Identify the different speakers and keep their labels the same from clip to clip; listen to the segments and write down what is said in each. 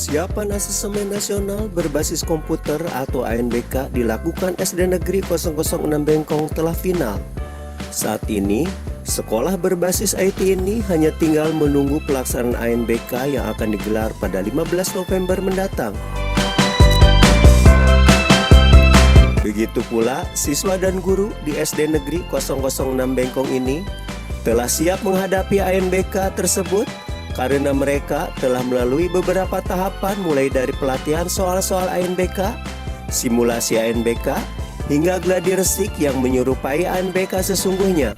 Speaker 1: Persiapan Asesmen Nasional Berbasis Komputer atau ANBK dilakukan SD Negeri 006 Bengkong telah final. Saat ini, sekolah berbasis IT ini hanya tinggal menunggu pelaksanaan ANBK yang akan digelar pada 15 November mendatang. Begitu pula, siswa dan guru di SD Negeri 006 Bengkong ini telah siap menghadapi ANBK tersebut karena mereka telah melalui beberapa tahapan mulai dari pelatihan soal-soal ANBK, simulasi ANBK, hingga gladi resik yang menyerupai ANBK sesungguhnya.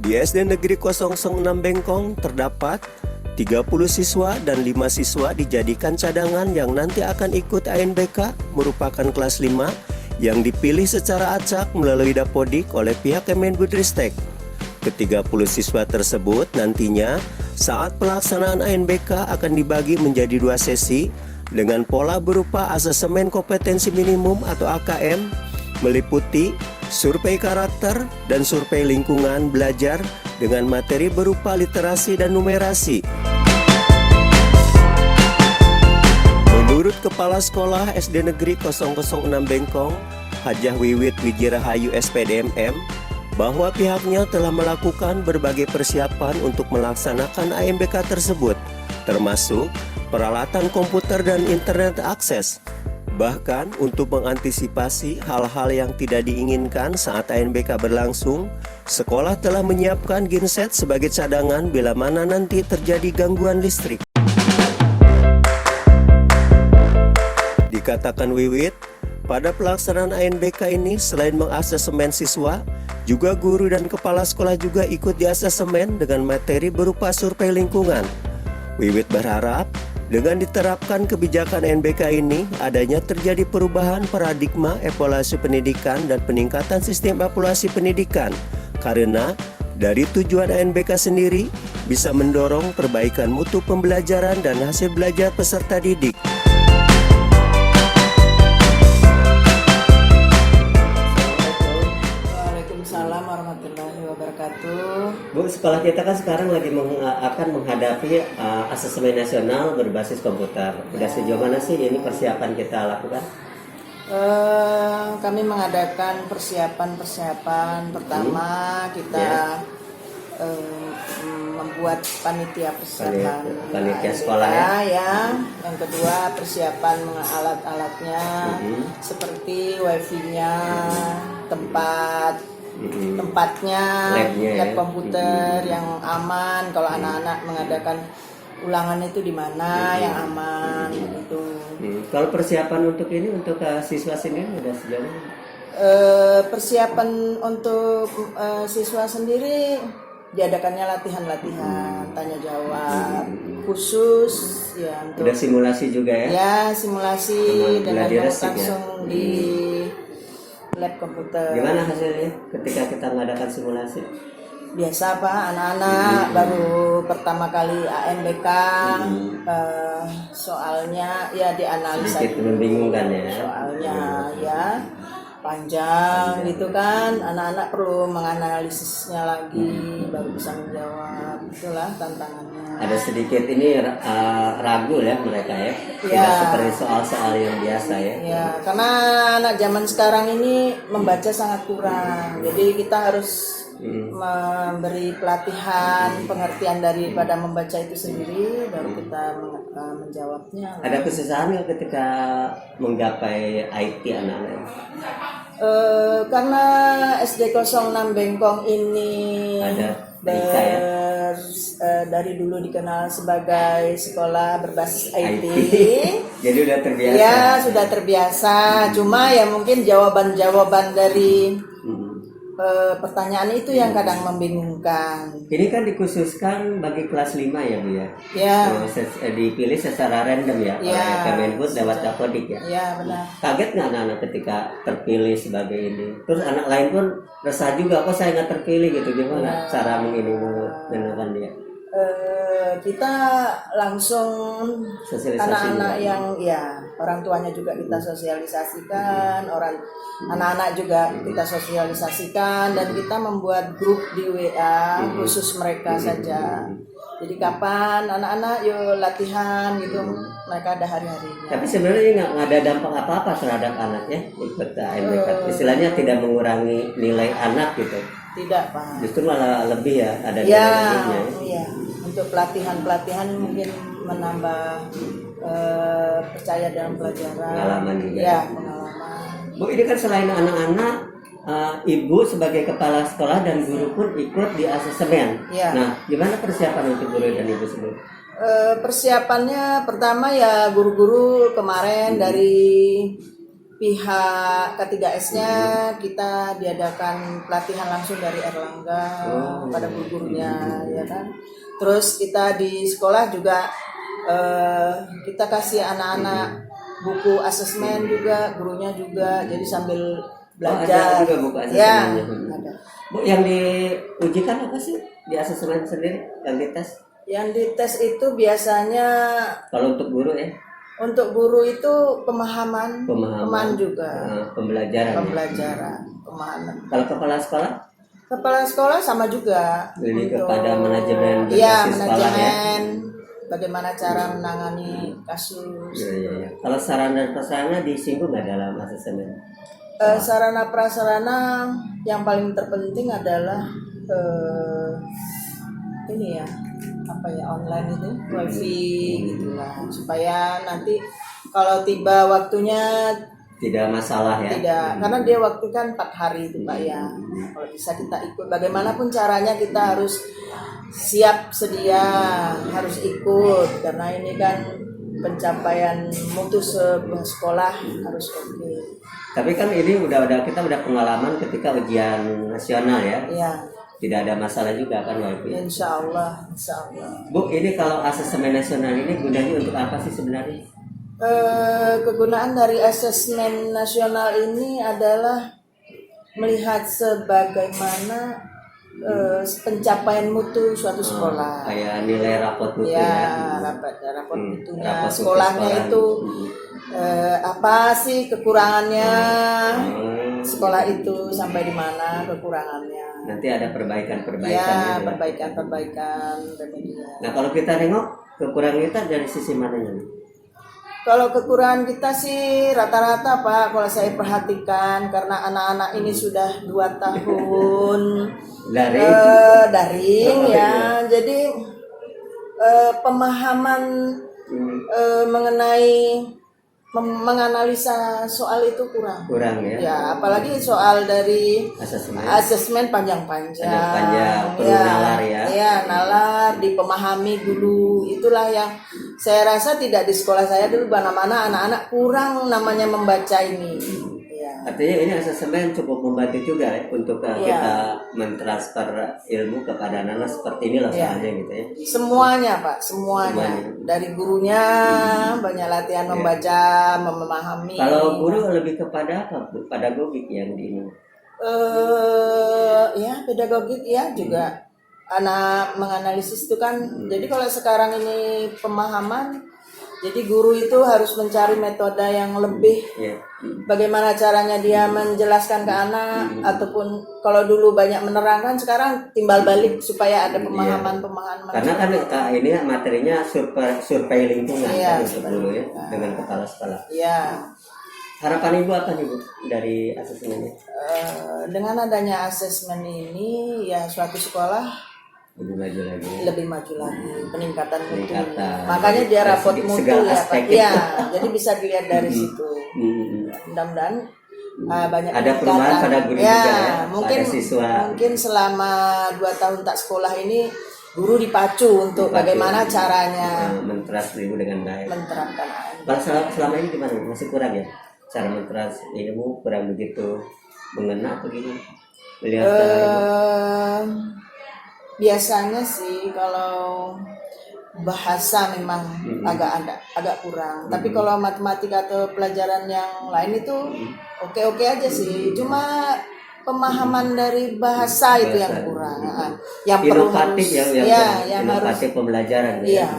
Speaker 1: Di SD Negeri 006 Bengkong terdapat 30 siswa dan 5 siswa dijadikan cadangan yang nanti akan ikut ANBK merupakan kelas 5 yang dipilih secara acak melalui Dapodik oleh pihak Kemendikbudristek. Ke-30 siswa tersebut nantinya saat pelaksanaan ANBK akan dibagi menjadi 2 sesi dengan pola berupa asesmen kompetensi minimum atau AKM meliputi survei karakter dan survei lingkungan belajar dengan materi berupa literasi dan numerasi. Menurut Kepala Sekolah SD Negeri 006 Bengkong, Hajah Wiwit Wijirahayu SPDMM, bahwa pihaknya telah melakukan berbagai persiapan untuk melaksanakan ANBK tersebut, termasuk peralatan komputer dan internet akses. Bahkan untuk mengantisipasi hal-hal yang tidak diinginkan saat ANBK berlangsung, sekolah telah menyiapkan genset sebagai cadangan bila mana nanti terjadi gangguan listrik. Dikatakan Wiwit, pada pelaksanaan ANBK ini selain mengasesmen siswa, juga guru dan kepala sekolah juga ikut diasesmen dengan materi berupa survei lingkungan. Wiwit berharap dengan diterapkan kebijakan ANBK ini adanya terjadi perubahan paradigma evaluasi pendidikan dan peningkatan sistem evaluasi pendidikan. Karena dari tujuan ANBK sendiri bisa mendorong perbaikan mutu pembelajaran dan hasil belajar peserta didik.
Speaker 2: Assalamualaikum warahmatullahi wabarakatuh.
Speaker 3: Bu, sekolah kita kan sekarang lagi akan menghadapi asesmen nasional berbasis komputer. Udah sejauh mana sih ini persiapan kita lakukan?
Speaker 2: Kami mengadakan persiapan. Pertama kita membuat panitia persiapan
Speaker 3: panitia sekolah ya.
Speaker 2: Yang kedua persiapan alat-alatnya seperti wifi-nya, tempatnya, lab komputer yang aman. Kalau anak-anak mengadakan ulangan itu di mana yang aman gitu.
Speaker 3: Kalau persiapan untuk ini untuk siswa sendiri udah sejauh mana?
Speaker 2: Persiapan untuk siswa sendiri diadakannya latihan tanya jawab khusus ya untuk.
Speaker 3: Udah simulasi juga ya?
Speaker 2: Ya, simulasi dengan langsung di lab komputer.
Speaker 3: Gimana hasilnya ketika kita mengadakan simulasi?
Speaker 2: Biasa Pak, anak-anak baru pertama kali ANBK, soalnya ya dianalisa.
Speaker 3: Sedikit membingungkan ya.
Speaker 2: Soalnya ya panjang gitu kan, anak-anak perlu menganalisisnya lagi baru bisa menjawab. Itulah tantangannya.
Speaker 3: Ada sedikit ini ragu ya mereka ya, tidak seperti soal-soal yang biasa ya.
Speaker 2: Ya, karena anak zaman sekarang ini membaca sangat kurang, jadi kita harus memberi pelatihan pengertian daripada membaca itu sendiri, baru kita menjawabnya.
Speaker 3: Ada kesusahan nggak ketika menggapai IT anak-anak?
Speaker 2: Karena SD 06 Bengkong ini dari dulu dikenal sebagai sekolah berbasis IT.
Speaker 3: Jadi udah terbiasa.
Speaker 2: Ya, sudah terbiasa. Cuma ya mungkin jawaban-jawaban dari pertanyaan itu yang kadang membingungkan.
Speaker 3: Ini kan dikhususkan bagi kelas 5 ya Bu ya?
Speaker 2: Ya.
Speaker 3: Dipilih secara random ya, oleh Kemendikbud lewat Dapodik ya?
Speaker 2: Ya, benar.
Speaker 3: Kaget nggak anak-anak ketika terpilih sebagai ini? Terus anak lain pun resah juga, kok saya nggak terpilih gitu, gimana cara menentukan dia?
Speaker 2: Kita langsung anak-anak yang orang tuanya juga kita sosialisasikan, anak-anak juga kita sosialisasikan, dan kita membuat grup di WA khusus mereka saja. Jadi kapan anak-anak yuk latihan gitu, mereka ada hari-harinya.
Speaker 3: Tapi sebenarnya ini nggak ada dampak apa-apa terhadap anaknya ikut ANBK. Istilahnya tidak mengurangi nilai anak gitu.
Speaker 2: Tidak, Pak.
Speaker 3: Justru malah lebih ya, ada
Speaker 2: Ya,
Speaker 3: nilai-nilainya.
Speaker 2: iya. Untuk pelatihan mungkin menambah percaya dalam pelajaran.
Speaker 3: Pengalaman juga.
Speaker 2: Ya, pengalaman.
Speaker 3: Bu, ini kan selain anak-anak, ibu sebagai kepala sekolah dan guru pun ikut di asesemen.
Speaker 2: Ya.
Speaker 3: Nah, gimana persiapan untuk guru dan ibu sebelum?
Speaker 2: Persiapannya pertama ya guru-guru kemarin dari pihak K3S-nya kita diadakan pelatihan langsung dari Erlangga pada guru-gurunya, ya kan. Terus kita di sekolah juga kita kasih anak-anak buku asesmen juga, gurunya juga, jadi sambil belajar.
Speaker 3: Ada juga buku
Speaker 2: Ya,
Speaker 3: asesmennya.
Speaker 2: ada.
Speaker 3: Bu, yang diujikan apa sih di asesemen sendiri, yang dites?
Speaker 2: Yang dites itu biasanya
Speaker 3: Kalau untuk guru ya?
Speaker 2: untuk guru itu pemahaman juga,
Speaker 3: pembelajaran.
Speaker 2: pemahaman.
Speaker 3: Kalau kepala sekolah?
Speaker 2: Kepala sekolah sama juga.
Speaker 3: Lebih
Speaker 2: Untuk-
Speaker 3: kepada manajemen
Speaker 2: Iya,
Speaker 3: berbasis sekolah ya.
Speaker 2: manajemen. Bagaimana cara menangani kasus.
Speaker 3: Iya. Kalau sarana dan prasarana disinggung nggak dalam asesemen?
Speaker 2: Sarana prasarana yang paling terpenting adalah ini ya, apa ya, online itu, wifi gitulah, supaya nanti kalau tiba waktunya
Speaker 3: Tidak masalah ya?
Speaker 2: tidak, karena dia waktu kan 4 hari itu Pak ya. Kalau bisa kita ikut, bagaimanapun caranya kita harus siap sedia, harus ikut, karena ini kan pencapaian mutu sebuah sekolah harus oke.
Speaker 3: Tapi kan ini kita udah pengalaman ketika ujian nasional ya.
Speaker 2: Ya,
Speaker 3: Tidak ada masalah juga kan wifi.
Speaker 2: insya Allah.
Speaker 3: Bu, ini kalau asesemen nasional ini gunanya untuk apa sih sebenarnya?
Speaker 2: Kegunaan dari asesmen nasional ini adalah melihat sebagaimana pencapaian mutu suatu sekolah.
Speaker 3: Kayak nilai rapot mutu
Speaker 2: Ya,
Speaker 3: ya.
Speaker 2: rapot mutunya
Speaker 3: Rapot mutu
Speaker 2: sekolahnya
Speaker 3: sekolah.
Speaker 2: itu apa sih kekurangannya sekolah itu, sampai di mana kekurangannya.
Speaker 3: Nanti ada perbaikan-perbaikan.
Speaker 2: Ya,
Speaker 3: ya.
Speaker 2: perbaikan remedial.
Speaker 3: Nah, kalau kita nengok kekurangan kita dari sisi mananya nih?
Speaker 2: Kalau kekurangan kita sih rata-rata Pak, kalau saya perhatikan, karena anak-anak ini sudah 2 tahun daring ya, jadi pemahaman mengenai menganalisa soal itu kurang
Speaker 3: ya.
Speaker 2: ya, apalagi soal dari
Speaker 3: Asesmen.
Speaker 2: asesmen panjang-panjang
Speaker 3: perlu nalar ya.
Speaker 2: Ya, nalar, dipemahami dulu. Itulah yang saya rasa tidak di sekolah saya dulu, mana-mana anak-anak kurang namanya membaca ini ya.
Speaker 3: Artinya ini asesmen cukup membantu juga ya, untuk kita mentransfer ilmu kepada anak-anak seperti ini lah soalnya gitu ya.
Speaker 2: Semuanya Pak, semuanya. Dari gurunya banyak latihan membaca, memahami.
Speaker 3: Kalau guru lebih kepada apa Bu? Pedagogik yang di ini?
Speaker 2: Ya pedagogik ya juga. Anak menganalisis itu kan. Jadi kalau sekarang ini pemahaman, jadi guru itu harus mencari metode yang lebih. Bagaimana caranya dia menjelaskan ke anak, ataupun kalau dulu banyak menerangkan, sekarang timbal balik supaya ada pemahaman.
Speaker 3: Karena kan ini materinya survei lingkungan kan untuk dulu ya, dengan kepala sekolah.
Speaker 2: Iya.
Speaker 3: Harapan Ibu apa nih Bu dari asesmennya?
Speaker 2: Dengan adanya asesmen ini ya suatu sekolah lebih maju lagi peningkatan mutu. Makanya dia rapot mutu ya Pak. Ya, jadi bisa dilihat dari situ. Mudah-mudahan banyak
Speaker 3: ada perubahan pada guru juga ya,
Speaker 2: mungkin
Speaker 3: pada siswa.
Speaker 2: Mungkin selama 2 tahun tak sekolah ini guru dipacu untuk bagaimana caranya
Speaker 3: menteras ilmu dengan baik.
Speaker 2: Menerapkan.
Speaker 3: Kalau selama ini gimana? Masih kurang ya? Cara menteras ilmu kurang begitu mengena atau gimana? Melihat
Speaker 2: biasanya sih kalau bahasa memang agak kurang. Tapi kalau matematika atau pelajaran yang lain itu oke aja sih. Cuma pemahaman dari bahasa itu yang kurang. Yang perlu
Speaker 3: inovatif
Speaker 2: yang
Speaker 3: inovatif
Speaker 2: harus
Speaker 3: pembelajaran
Speaker 2: iya.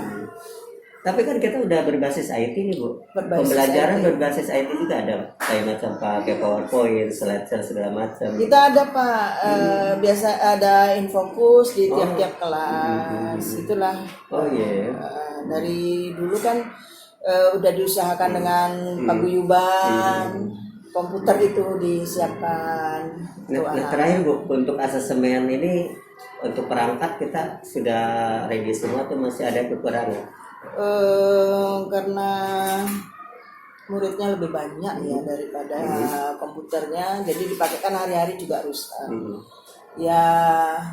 Speaker 3: Tapi kan kita udah berbasis IT nih Bu.
Speaker 2: Berbasis
Speaker 3: Pembelajaran
Speaker 2: IT.
Speaker 3: berbasis IT juga ada kayak macam pakai PowerPoint, slide segala macam.
Speaker 2: Kita ada Pak, biasa ada infokus di tiap-tiap kelas. Itulah.
Speaker 3: Oh iya.
Speaker 2: Dari dulu kan udah diusahakan dengan paguyuban, komputer itu disiapkan. untuk
Speaker 3: Nah,
Speaker 2: anak.
Speaker 3: terakhir Bu, untuk asesmen ini untuk perangkat kita sudah ready semua atau masih ada kekurangan?
Speaker 2: Karena muridnya lebih banyak ya daripada komputernya, jadi dipakaikan hari-hari juga rusak. Ya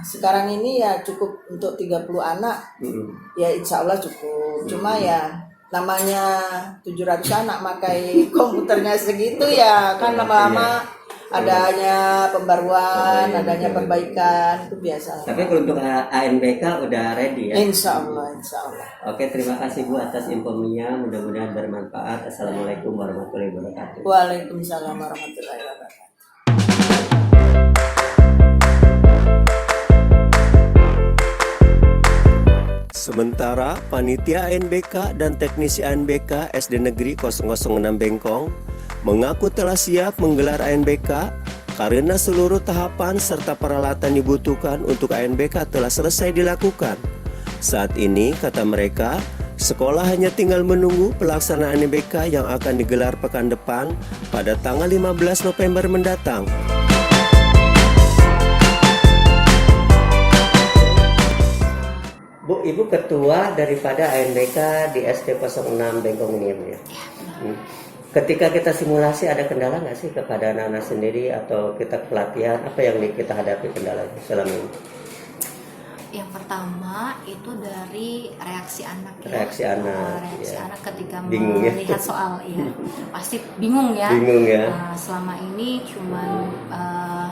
Speaker 2: sekarang ini ya cukup untuk 30 anak, ya insya Allah cukup. Cuma ya namanya 700 anak makai komputernya segitu ya kan lama-lama adanya pembaruan, adanya perbaikan itu biasa.
Speaker 3: Tapi kalau untuk ANBK udah ready ya?
Speaker 2: Insya Allah, insya Allah.
Speaker 3: Oke, terima kasih Bu atas infonya, mudah-mudahan bermanfaat. Assalamualaikum warahmatullahi wabarakatuh.
Speaker 2: Waalaikumsalam warahmatullahi wabarakatuh.
Speaker 1: Sementara panitia ANBK dan teknisi ANBK SD Negeri 006 Bengkong mengaku telah siap menggelar ANBK karena seluruh tahapan serta peralatan dibutuhkan untuk ANBK telah selesai dilakukan. Saat ini, kata mereka, sekolah hanya tinggal menunggu pelaksanaan ANBK yang akan digelar pekan depan pada tanggal 15 November mendatang.
Speaker 3: Bu, Ibu ketua daripada ANBK di SD 06 Bengkong ini ya Bu ya? Ketika kita simulasi ada kendala nggak sih kepada anak-anak sendiri atau kita pelatihan, apa yang kita hadapi kendalanya selama ini?
Speaker 4: Yang pertama itu dari reaksi anak ya.
Speaker 3: Reaksi anak,
Speaker 4: Reaksi
Speaker 3: ya.
Speaker 4: anak ketika
Speaker 3: Bingung ya?
Speaker 4: melihat soal ya. Pasti bingung ya.
Speaker 3: Bingung ya.
Speaker 4: Selama ini cuman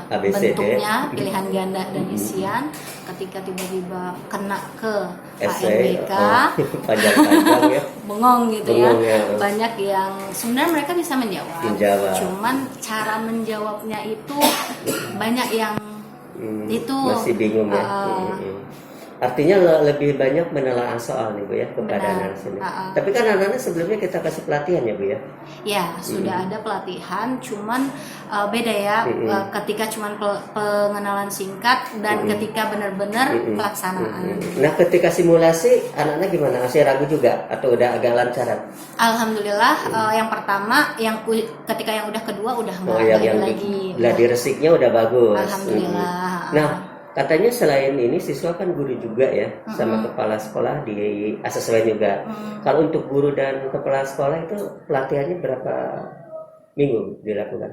Speaker 3: ABCD.
Speaker 4: bentuknya pilihan ganda dan isian, ketika tiba-tiba kena ke
Speaker 3: Essay,
Speaker 4: ANBK
Speaker 3: panjang-panjang ya.
Speaker 4: bengong gitu
Speaker 3: Bengong
Speaker 4: ya.
Speaker 3: ya.
Speaker 4: Banyak yang sebenarnya mereka bisa menjawab.
Speaker 3: Menjawab.
Speaker 4: Cuman cara menjawabnya itu banyak yang itu
Speaker 3: Masih bingung ya. Artinya lebih banyak menelaah soal nih Bu ya kepada
Speaker 4: Benar.
Speaker 3: anak sini. Tapi kan anak-anak sebelumnya kita kasih pelatihan ya Bu ya.
Speaker 4: Ya, sudah ada pelatihan, cuman beda ya ketika cuman pengenalan singkat dan ketika benar-benar pelaksanaan.
Speaker 3: Nah, ketika simulasi anak-anak gimana? Masih ragu juga atau udah agak lancaran?
Speaker 4: Alhamdulillah yang pertama ketika yang udah kedua udah
Speaker 3: Oh,
Speaker 4: nggak
Speaker 3: yang
Speaker 4: lagi.
Speaker 3: gladi resiknya udah bagus.
Speaker 4: Alhamdulillah.
Speaker 3: Nah, katanya selain ini siswa kan guru juga ya, sama kepala sekolah di asesmen juga. Kalau untuk guru dan kepala sekolah itu pelatihannya berapa minggu dilakukan?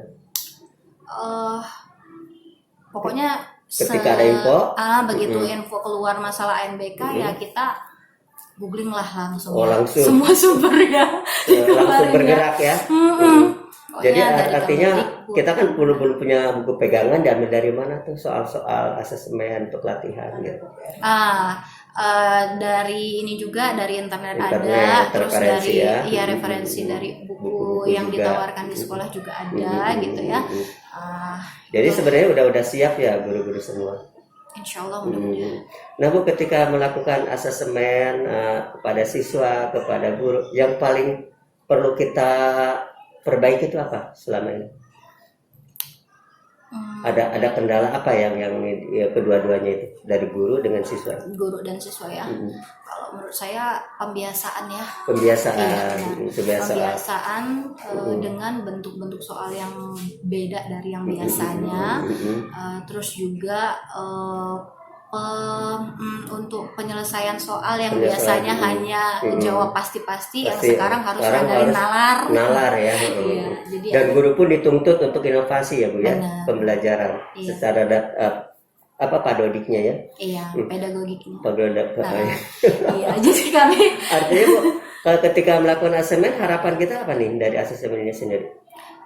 Speaker 4: Pokoknya
Speaker 3: Ketika ada info?
Speaker 4: begitu info keluar masalah ANBK ya kita googling lah langsung.
Speaker 3: Oh,
Speaker 4: ya.
Speaker 3: langsung.
Speaker 4: Semua sumbernya.
Speaker 3: Langsung bergerak ya. Jadi
Speaker 4: Pokoknya dari
Speaker 3: artinya
Speaker 4: Kemendikbud.
Speaker 3: kita kan belum punya buku pegangan, diambil dari mana tuh soal-soal asesmen untuk latihan gitu.
Speaker 4: Dari ini juga dari internet
Speaker 3: Internet,
Speaker 4: ada, terus
Speaker 3: referensi
Speaker 4: dari
Speaker 3: ya.
Speaker 4: referensi dari buku
Speaker 3: Buku-buku
Speaker 4: yang
Speaker 3: juga.
Speaker 4: ditawarkan di sekolah juga ada gitu ya.
Speaker 3: Jadi sebenarnya udah siap ya guru-guru semua.
Speaker 4: Insya Allah mudah-mudahan.
Speaker 3: Nah Bu, ketika melakukan asesmen kepada siswa, kepada guru, yang paling perlu kita perbaiki itu apa selama ini? Ada kendala apa yang ya, kedua-duanya itu dari guru dengan siswa?
Speaker 4: Guru dan siswa ya. Kalau menurut saya pembiasaan ya.
Speaker 3: Pembiasaan,
Speaker 4: Iya, benar.
Speaker 3: kebiasaan.
Speaker 4: Pembiasaan dengan bentuk-bentuk soal yang beda dari yang biasanya. Terus juga untuk penyelesaian soal yang biasanya hanya jawab pasti-pasti, yang sekarang harus dari nalar.
Speaker 3: Nalar ya.
Speaker 4: Iya, jadi
Speaker 3: Dan guru pun dituntut untuk inovasi ya Bu ya,
Speaker 4: Benar.
Speaker 3: pembelajaran
Speaker 4: Iya.
Speaker 3: secara padodiknya ya.
Speaker 4: Iya, pedagogiknya.
Speaker 3: Nah.
Speaker 4: Iya, jadi kami
Speaker 3: Artinya Bu, kalau ketika melakukan asesmen harapan kita apa nih dari asesmen ini sendiri?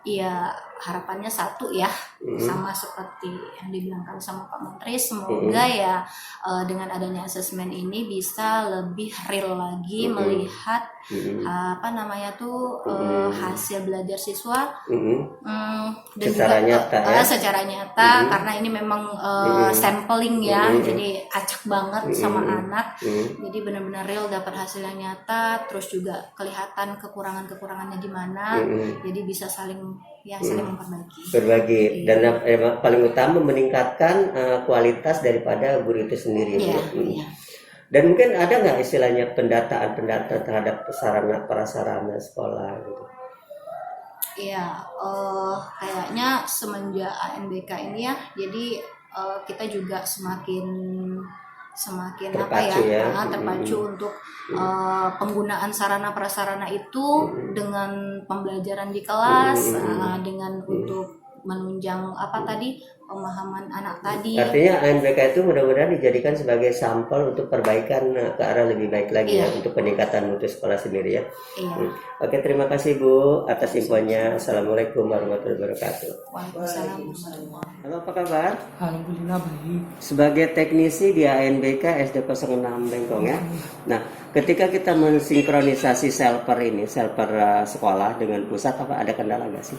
Speaker 4: iya harapannya satu ya, sama seperti yang dibilangkan sama Pak Menteri, semoga ya dengan adanya asesmen ini bisa lebih real lagi melihat apa namanya tuh hasil belajar siswa dan
Speaker 3: Secara
Speaker 4: juga
Speaker 3: nyata ya.
Speaker 4: secara nyata karena ini memang sampling ya, jadi acak banget sama anak, jadi benar-benar real dapat hasil yang nyata, terus juga kelihatan kekurangannya di mana, jadi bisa saling memperbaiki.
Speaker 3: Berbagi dan paling utama meningkatkan kualitas daripada guru itu sendiri.
Speaker 4: Iya,
Speaker 3: ya.
Speaker 4: iya.
Speaker 3: Dan mungkin ada nggak istilahnya pendataan terhadap sarana prasarana sekolah gitu?
Speaker 4: Iya, kayaknya semenjak ANBK ini ya, jadi kita juga semakin
Speaker 3: Terpacu
Speaker 4: terpacu untuk penggunaan sarana prasarana itu dengan pembelajaran di kelas, dengan untuk menunjang pemahaman anak tadi.
Speaker 3: Artinya ANBK itu mudah-mudahan dijadikan sebagai sampel untuk perbaikan ke arah lebih baik lagi ya untuk peningkatan mutu sekolah sendiri ya.
Speaker 4: Iya.
Speaker 3: Oke, terima kasih Bu atas infonya. Assalamualaikum warahmatullahi wabarakatuh.
Speaker 4: Waalaikumsalam.
Speaker 3: Halo, apa kabar?
Speaker 5: Alhamdulillah baik.
Speaker 3: Sebagai teknisi di ANBK SD 06 Bengkong ya. Nah, ketika kita mensinkronisasi selper sekolah dengan pusat, apa ada kendala nggak sih?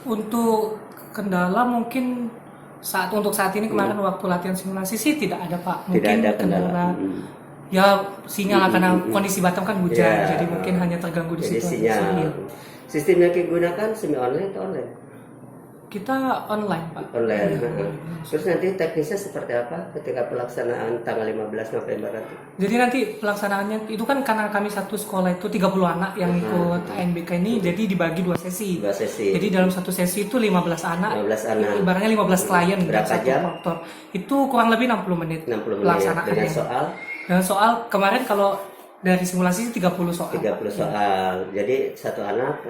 Speaker 5: Untuk kendala mungkin untuk saat ini kemarin waktu latihan simulasi sih tidak ada Pak. Mungkin
Speaker 3: Tidak ada kendala.
Speaker 5: Ya sinyal karena kondisi Batam kan hujan,
Speaker 3: Ya.
Speaker 5: jadi mungkin hanya terganggu di
Speaker 3: Jadi
Speaker 5: situ.
Speaker 3: sinyal.
Speaker 5: Iya.
Speaker 3: Sistem yang digunakan semi online atau online?
Speaker 5: Kita online Pak.
Speaker 3: Online.
Speaker 5: Iya.
Speaker 3: Terus nanti teknisnya seperti apa ketika pelaksanaan tanggal 15 November nanti?
Speaker 5: Jadi nanti pelaksanaannya itu kan karena kami satu sekolah itu 30 anak yang ikut ANBK ini, jadi dibagi 2 sesi.
Speaker 3: 2 sesi.
Speaker 5: Jadi dalam satu sesi itu 15 anak.
Speaker 3: 15 anak.
Speaker 5: Ibaratnya 15 klien.
Speaker 3: Berapa
Speaker 5: satu
Speaker 3: jam?
Speaker 5: faktor. Itu kurang lebih 60 menit.
Speaker 3: 60 menit
Speaker 5: pelaksanaannya.
Speaker 3: dengan soal
Speaker 5: Dan soal kemarin kalau dari simulasi 30 soal.
Speaker 3: 30 soal. Jadi satu anak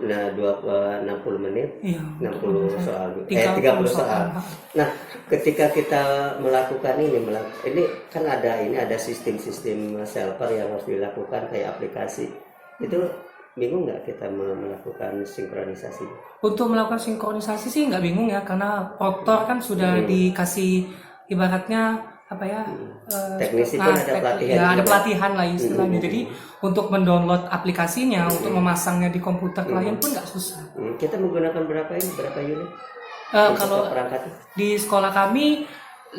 Speaker 3: 60 menit,
Speaker 5: Iya.
Speaker 3: 60 soal.
Speaker 5: 30
Speaker 3: 30 soal. Nah, ketika kita melakukan ini kan ada sistem-sistem selper yang harus dilakukan kayak aplikasi. Itu bingung nggak kita melakukan sinkronisasi?
Speaker 5: Untuk melakukan sinkronisasi sih nggak bingung ya, karena proktor kan sudah dikasih ibaratnya apa ya?
Speaker 3: Teknisi pun ada pelatihan.
Speaker 5: Ya, ada
Speaker 3: juga.
Speaker 5: pelatihan lah istilahnya. Jadi untuk mendownload aplikasinya, untuk memasangnya di komputer klien pun nggak susah.
Speaker 3: Kita menggunakan berapa unit?
Speaker 5: Kalau
Speaker 3: Perangkatnya?
Speaker 5: di sekolah kami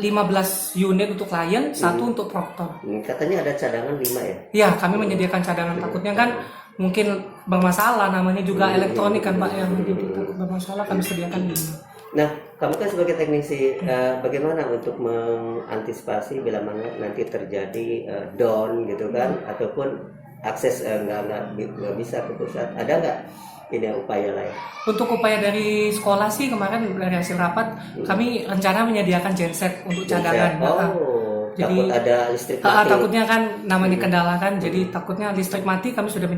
Speaker 5: 15 unit untuk klien, 1 untuk proktor.
Speaker 3: Katanya ada cadangan 5 ya?
Speaker 5: Ya, kami menyediakan cadangan, takutnya kan mungkin bermasalah, namanya juga elektronik kan Pak, yang jadi takut bermasalah kami sediakan ini.
Speaker 3: Nah, kamu kan sebagai teknisi, bagaimana untuk mengantisipasi bila mana nanti terjadi down gitu kan, ataupun akses nggak bisa ke pusat, ada nggak ini upaya lain?
Speaker 5: Untuk upaya dari sekolah sih kemarin dari hasil rapat kami rencana menyediakan genset untuk cadangan.
Speaker 3: Takut ada listrik mati.
Speaker 5: Takutnya kan namanya kendala kan, jadi takutnya listrik mati, kami sudah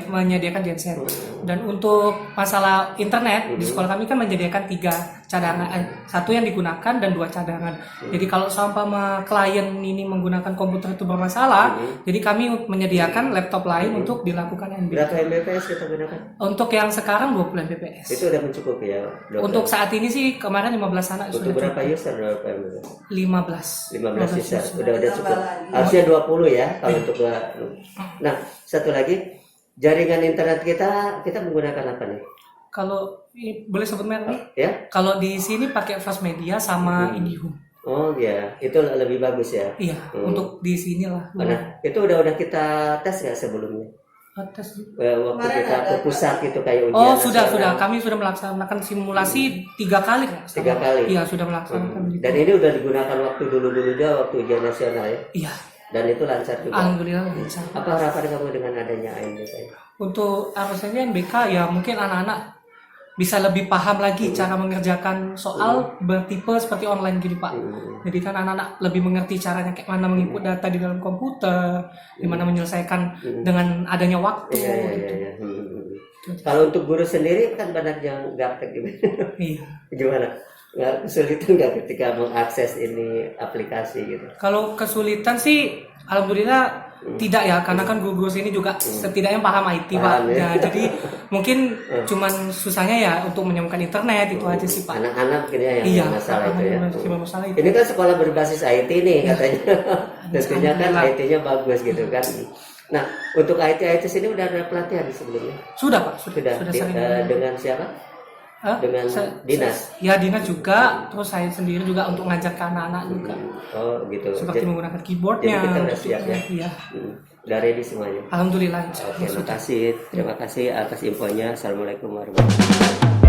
Speaker 5: menyediakan genset. Dan untuk masalah internet di sekolah kami kan menyediakan 3 cadangan, 1 yang digunakan dan 2 cadangan. Jadi kalau seumpama klien ini menggunakan komputer itu bermasalah, jadi kami menyediakan laptop lain untuk dilakukan NBK.
Speaker 3: Berapa Mbps kita gunakan?
Speaker 5: Untuk yang sekarang 20 Mbps.
Speaker 3: Itu udah mencukupi ya, dokter?
Speaker 5: Untuk saat ini sih kemarin 15 anak
Speaker 3: untuk
Speaker 5: sudah
Speaker 3: berapa
Speaker 5: cukup.
Speaker 3: user berapa Mbps?
Speaker 5: 15
Speaker 3: user. Udah cukup. Harusnya 20 ya kalau untuk Nah, satu lagi, jaringan internet kita menggunakan apa nih?
Speaker 5: Kalau boleh sebut merek nih?
Speaker 3: Ya?
Speaker 5: Kalau di sini pakai Fast Media sama IndiHome.
Speaker 3: Oh ya, itu lebih bagus ya.
Speaker 5: Iya, untuk di sini lah.
Speaker 3: Nah, itu udah kita tes nggak sebelumnya?
Speaker 5: Tes.
Speaker 3: Waktu kita ke pusat gitu kayak ujian.
Speaker 5: Oh, sudah. Kami sudah melaksanakan simulasi 3 kali.
Speaker 3: 3 kali.
Speaker 5: Iya, sudah melaksanakan.
Speaker 3: Dan ini udah digunakan waktu dulu waktu ujian nasional ya.
Speaker 5: Iya.
Speaker 3: Dan itu lancar juga.
Speaker 5: Alhamdulillah lancar.
Speaker 3: Apa harapan kamu dengan adanya ANBK?
Speaker 5: Untuk harusnya NBK ya mungkin anak-anak bisa lebih paham lagi cara mengerjakan soal bertipe seperti online gini Pak. Jadi kan anak-anak lebih mengerti caranya kayak mana menginput data di dalam komputer, gimana menyelesaikan dengan adanya waktu.
Speaker 3: Iya. Kalau untuk guru sendiri kan banyak yang gaptek gimana?
Speaker 5: Iya.
Speaker 3: Gimana? nggak kesulitan nggak ketika mengakses ini aplikasi gitu?
Speaker 5: Kalau kesulitan sih, alhamdulillah tidak ya, karena kan guru-guru sini juga setidaknya paham IT Pak.
Speaker 3: Paham, ya.
Speaker 5: Ya, jadi mungkin cuman susahnya ya untuk menemukan internet itu aja sih Pak.
Speaker 3: Anak-anak gitu ya yang
Speaker 5: Iya,
Speaker 3: masalah itu ya.
Speaker 5: anak-anak masalah itu.
Speaker 3: Ini kan sekolah berbasis IT nih katanya. Tentunya kan
Speaker 5: Alhamdulillah.
Speaker 3: IT-nya bagus gitu kan. Nah, untuk IT sini udah ada pelatihan sebelumnya?
Speaker 5: Sudah Pak,
Speaker 3: Sudah
Speaker 5: sering.
Speaker 3: dengan siapa?
Speaker 5: Hah?
Speaker 3: Dengan dinas.
Speaker 5: Ya dinas juga, terus saya sendiri juga untuk ngajak ke anak-anak juga.
Speaker 3: Oh gitu.
Speaker 5: Seperti menggunakan keyboardnya.
Speaker 3: jadi kita udah siap ya?
Speaker 5: Iya.
Speaker 3: Udah ready semuanya.
Speaker 5: Alhamdulillah.
Speaker 3: Oke,
Speaker 5: Ya, sudah.
Speaker 3: terima kasih atas infonya. Assalamualaikum warahmatullahi wabarakatuh.